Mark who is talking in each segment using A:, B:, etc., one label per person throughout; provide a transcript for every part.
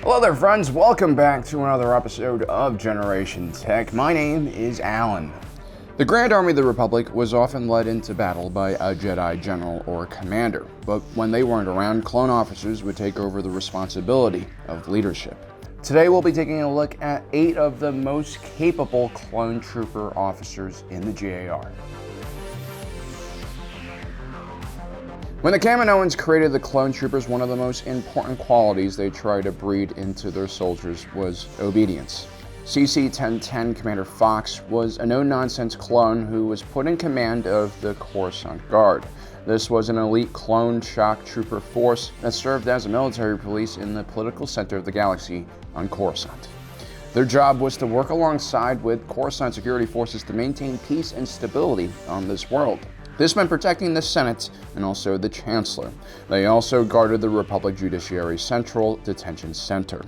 A: Hello there, friends. Welcome back to another episode of Generation Tech. My name is Alan. The Grand Army of the Republic was often led into battle by a Jedi general or commander, but when they weren't around, clone officers would take over the responsibility of leadership. Today we'll be taking a look at 8 of the most capable clone trooper officers in the JAR. When the Kaminoans created the clone troopers, one of the most important qualities they tried to breed into their soldiers was obedience. CC-1010 Commander Fox was a no-nonsense clone who was put in command of the Coruscant Guard. This was an elite clone shock trooper force that served as a military police in the political center of the galaxy on Coruscant. Their job was to work alongside with Coruscant security forces to maintain peace and stability on this world. This meant protecting the Senate and also the Chancellor. They also guarded the Republic Judiciary Central Detention Center.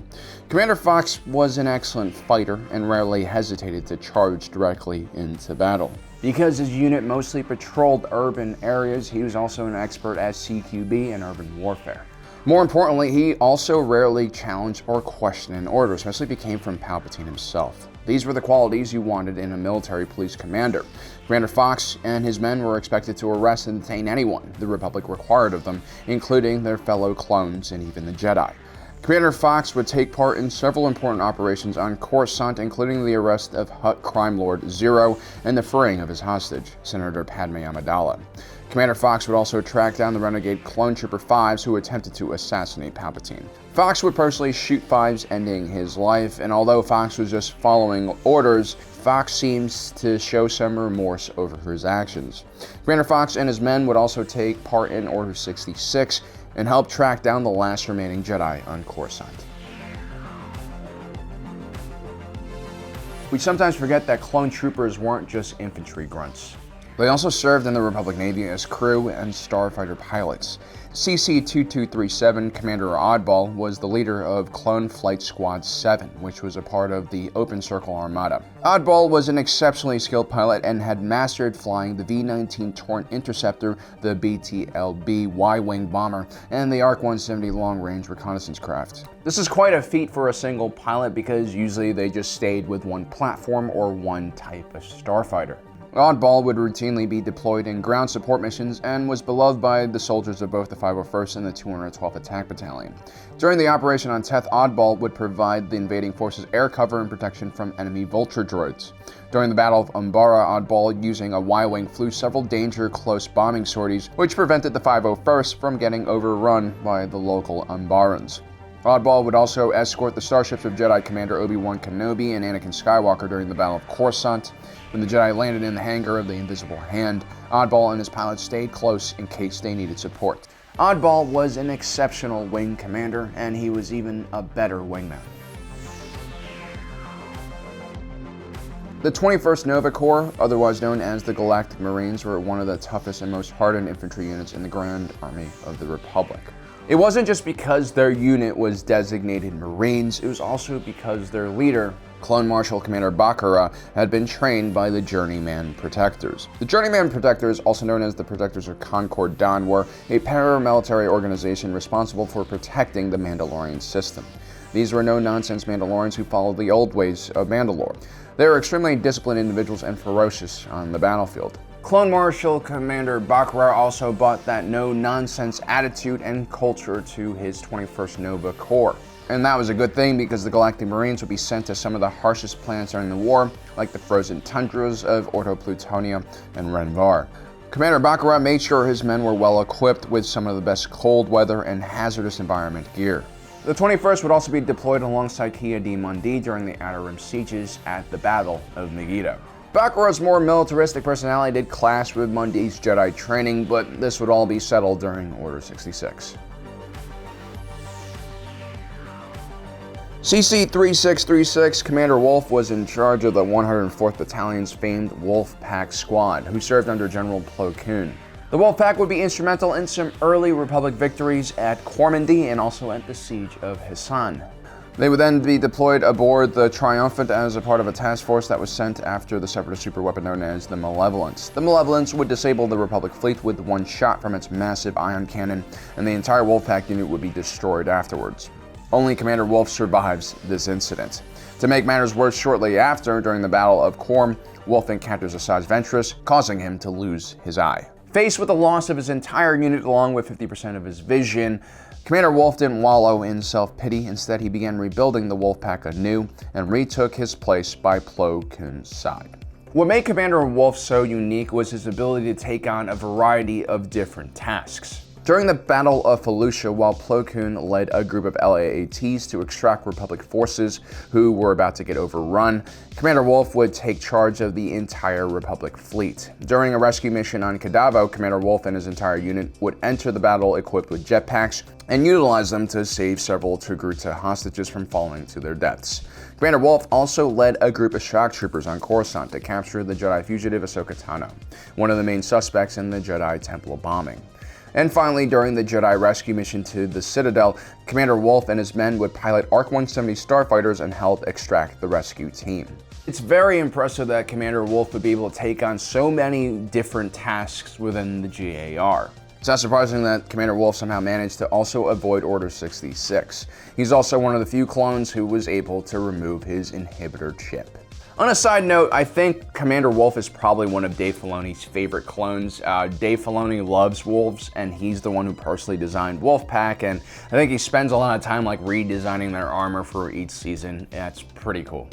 A: Commander Fox was an excellent fighter and rarely hesitated to charge directly into battle. Because his unit mostly patrolled urban areas, he was also an expert at CQB and urban warfare. More importantly, he also rarely challenged or questioned an order, especially if it came from Palpatine himself. These were the qualities you wanted in a military police commander. Commander Fox and his men were expected to arrest and detain anyone the Republic required of them, including their fellow clones and even the Jedi. Commander Fox would take part in several important operations on Coruscant, including the arrest of Hutt crime lord Zero and the freeing of his hostage, Senator Padme Amidala. Commander Fox would also track down the renegade clone trooper Fives who attempted to assassinate Palpatine. Fox would personally shoot Fives, ending his life, and although Fox was just following orders, Fox seems to show some remorse over his actions. Commander Fox and his men would also take part in Order 66 and help track down the last remaining Jedi on Coruscant. We sometimes forget that clone troopers weren't just infantry grunts. They also served in the Republic Navy as crew and starfighter pilots. CC-2237 Commander Oddball was the leader of Clone Flight Squad 7, which was a part of the Open Circle Armada. Oddball was an exceptionally skilled pilot and had mastered flying the V-19 Torrent Interceptor, the BTLB Y-Wing bomber, and the ARC-170 long-range reconnaissance craft. This is quite a feat for a single pilot because usually they just stayed with one platform or one type of starfighter. Oddball would routinely be deployed in ground support missions and was beloved by the soldiers of both the 501st and the 212th Attack Battalion. During the operation on Teth, Oddball would provide the invading forces air cover and protection from enemy vulture droids. During the Battle of Umbara, Oddball, using a Y-Wing, flew several danger close bombing sorties, which prevented the 501st from getting overrun by the local Umbarans. Oddball would also escort the starships of Jedi Commander Obi-Wan Kenobi and Anakin Skywalker during the Battle of Coruscant. When the Jedi landed in the hangar of the Invisible Hand, Oddball and his pilots stayed close in case they needed support. Oddball was an exceptional wing commander, and he was even a better wingman. The 21st Nova Corps, otherwise known as the Galactic Marines, were one of the toughest and most hardened infantry units in the Grand Army of the Republic. It wasn't just because their unit was designated Marines, it was also because their leader, Clone Marshal Commander Bakura, had been trained by the Journeyman Protectors. The Journeyman Protectors, also known as the Protectors of Concord Dawn, were a paramilitary organization responsible for protecting the Mandalorian system. These were no-nonsense Mandalorians who followed the old ways of Mandalore. They were extremely disciplined individuals and ferocious on the battlefield. Clone Marshal Commander Bakura also brought that no-nonsense attitude and culture to his 21st Nova Corps. And that was a good thing because the Galactic Marines would be sent to some of the harshest planets during the war, like the frozen tundras of Ordo Plutonia and Renvar. Commander Bakura made sure his men were well equipped with some of the best cold weather and hazardous environment gear. The 21st would also be deployed alongside Ki-Adi-Mundi during the Outer Rim sieges at the Battle of Megiddo. Bakura's more militaristic personality did clash with Mundi's Jedi training, but this would all be settled during Order 66. CC-3636 Commander Wolf was in charge of the 104th Battalion's famed Wolf Pack Squad, who served under General Plo Koon. The Wolf Pack would be instrumental in some early Republic victories at Cormandy and also at the Siege of Hassan. They would then be deployed aboard the Triumphant as a part of a task force that was sent after the Separatist superweapon known as the Malevolence. The Malevolence would disable the Republic fleet with one shot from its massive ion cannon, and the entire Wolfpack unit would be destroyed afterwards. Only Commander Wolf survives this incident. To make matters worse, shortly after, during the Battle of Korm, Wolf encounters Asajj Ventress, causing him to lose his eye. Faced with the loss of his entire unit along with 50% of his vision, Commander Wolf didn't wallow in self-pity. Instead, he began rebuilding the Wolf Pack anew and retook his place by Plo Koon's side. What made Commander Wolf so unique was his ability to take on a variety of different tasks. During the Battle of Fallujah, while Plo Koon led a group of LAATs to extract Republic forces who were about to get overrun, Commander Wolf would take charge of the entire Republic fleet. During a rescue mission on Kadavo, Commander Wolf and his entire unit would enter the battle equipped with jetpacks and utilize them to save several Togruta hostages from falling to their deaths. Commander Wolf also led a group of shock troopers on Coruscant to capture the Jedi fugitive Ahsoka Tano, one of the main suspects in the Jedi Temple bombing. And finally, during the Jedi rescue mission to the Citadel, Commander Wolf and his men would pilot ARC-170 starfighters and help extract the rescue team. It's very impressive that Commander Wolf would be able to take on so many different tasks within the GAR. It's not surprising that Commander Wolf somehow managed to also avoid Order 66. He's also one of the few clones who was able to remove his inhibitor chip. On a side note, I think Commander Wolf is probably one of Dave Filoni's favorite clones. Dave Filoni loves wolves, and he's the one who personally designed Wolfpack, and I think he spends a lot of time like redesigning their armor for each season. That's pretty cool.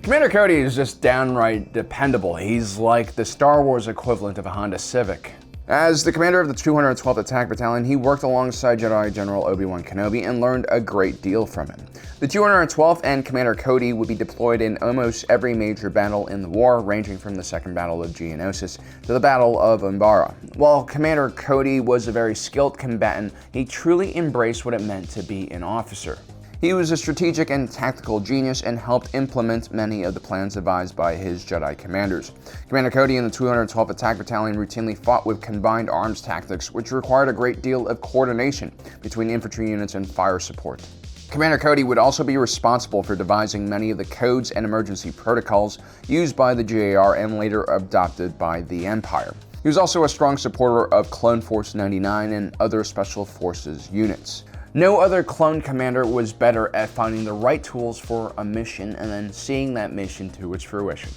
A: Commander Cody is just downright dependable. He's like the Star Wars equivalent of a Honda Civic. As the commander of the 212th Attack Battalion, he worked alongside Jedi General Obi-Wan Kenobi and learned a great deal from him. The 212th and Commander Cody would be deployed in almost every major battle in the war, ranging from the Second Battle of Geonosis to the Battle of Umbara. While Commander Cody was a very skilled combatant, he truly embraced what it meant to be an officer. He was a strategic and tactical genius and helped implement many of the plans devised by his Jedi commanders. Commander Cody and the 212th Attack Battalion routinely fought with combined arms tactics, which required a great deal of coordination between infantry units and fire support. Commander Cody would also be responsible for devising many of the codes and emergency protocols used by the GAR and later adopted by the Empire. He was also a strong supporter of Clone Force 99 and other Special Forces units. No other clone commander was better at finding the right tools for a mission and then seeing that mission to its fruition.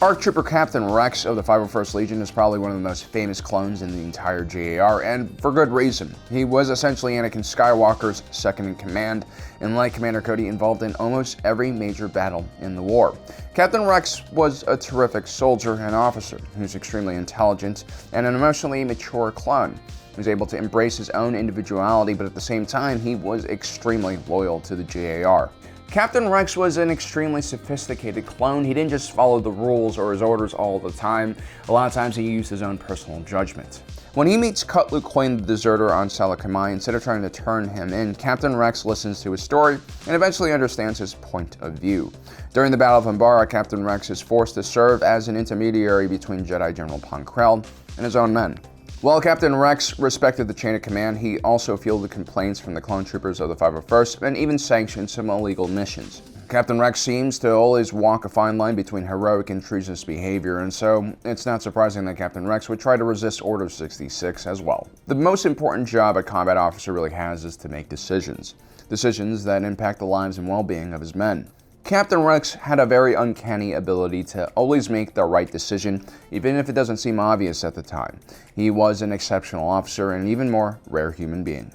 A: ARC Trooper Captain Rex of the 501st Legion is probably one of the most famous clones in the entire GAR, and for good reason. He was essentially Anakin Skywalker's second in command, and like Commander Cody, involved in almost every major battle in the war. Captain Rex was a terrific soldier and officer who's extremely intelligent and an emotionally mature clone. He was able to embrace his own individuality, but at the same time, he was extremely loyal to the GAR. Captain Rex was an extremely sophisticated clone. He didn't just follow the rules or his orders all the time. A lot of times he used his own personal judgment. When he meets Cutlu Quain the deserter on Salakamai, instead of trying to turn him in, Captain Rex listens to his story and eventually understands his point of view. During the Battle of Umbara, Captain Rex is forced to serve as an intermediary between Jedi General Ponkrell and his own men. While Captain Rex respected the chain of command, he also fielded complaints from the clone troopers of the 501st and even sanctioned some illegal missions. Captain Rex seems to always walk a fine line between heroic and treasonous behavior, and so it's not surprising that Captain Rex would try to resist Order 66 as well. The most important job a combat officer really has is to make decisions. Decisions that impact the lives and well-being of his men. Captain Rex had a very uncanny ability to always make the right decision, even if it doesn't seem obvious at the time. He was an exceptional officer and an even more rare human being.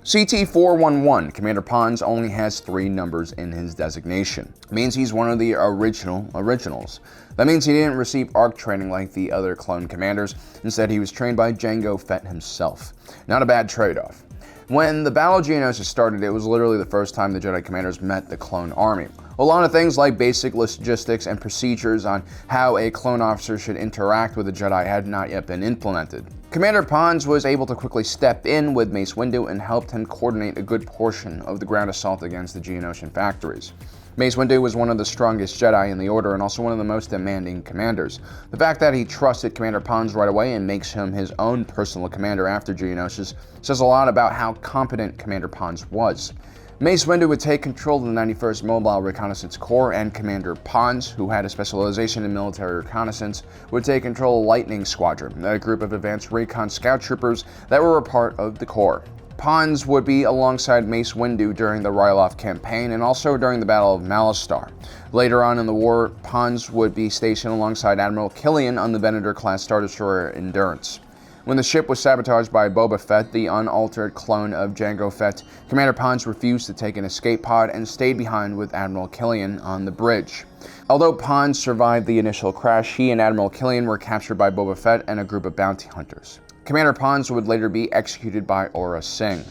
A: CT-411, Commander Ponz, only has 3 numbers in his designation. It means he's one of the originals. That means he didn't receive ARC training like the other clone commanders. Instead, he was trained by Jango Fett himself. Not a bad trade-off. When the Battle of Geonosis started, it was literally the first time the Jedi commanders met the clone army. A lot of things like basic logistics and procedures on how a clone officer should interact with a Jedi had not yet been implemented. Commander Ponz was able to quickly step in with Mace Windu and helped him coordinate a good portion of the ground assault against the Geonosian factories. Mace Windu was one of the strongest Jedi in the Order and also one of the most demanding commanders. The fact that he trusted Commander Ponz right away and makes him his own personal commander after Geonosis says a lot about how competent Commander Ponz was. Mace Windu would take control of the 91st Mobile Reconnaissance Corps, and Commander Ponz, who had a specialization in military reconnaissance, would take control of Lightning Squadron, a group of advanced recon scout troopers that were a part of the Corps. Ponz would be alongside Mace Windu during the Ryloth campaign and also during the Battle of Malastare. Later on in the war, Ponz would be stationed alongside Admiral Killian on the Venator-class Star Destroyer Endurance. When the ship was sabotaged by Boba Fett, the unaltered clone of Jango Fett, Commander Ponz refused to take an escape pod and stayed behind with Admiral Killian on the bridge. Although Ponz survived the initial crash, he and Admiral Killian were captured by Boba Fett and a group of bounty hunters. Commander Ponz would later be executed by Aurra Sing.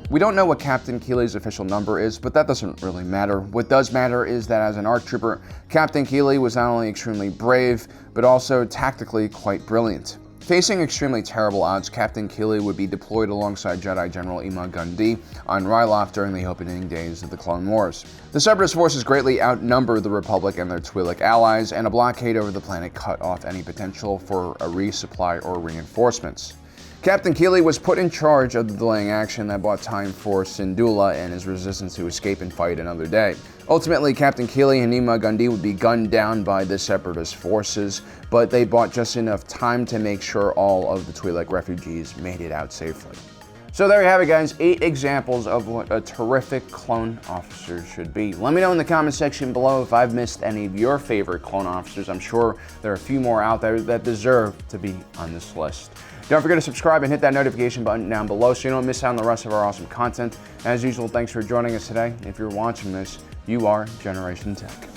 A: We don't know what Captain Keeley's official number is, but that doesn't really matter. What does matter is that as an ARC trooper, Captain Keeley was not only extremely brave, but also tactically quite brilliant. Facing extremely terrible odds, Captain Keeley would be deployed alongside Jedi General Ima-Gun-Di on Ryloth during the opening days of the Clone Wars. The Separatist forces greatly outnumbered the Republic and their Twi'lek allies, and a blockade over the planet cut off any potential for a resupply or reinforcements. Captain Keeley was put in charge of the delaying action that bought time for Syndulla and his resistance to escape and fight another day. Ultimately, Captain Keeley and Ima-Gun-Di would be gunned down by the Separatist forces, but they bought just enough time to make sure all of the Twi'lek refugees made it out safely. So there you have it, guys, 8 examples of what a terrific clone officer should be. Let me know in the comment section below if I've missed any of your favorite clone officers. I'm sure there are a few more out there that deserve to be on this list. Don't forget to subscribe and hit that notification button down below so you don't miss out on the rest of our awesome content. As usual, thanks for joining us today. If you're watching this, you are Generation Tech.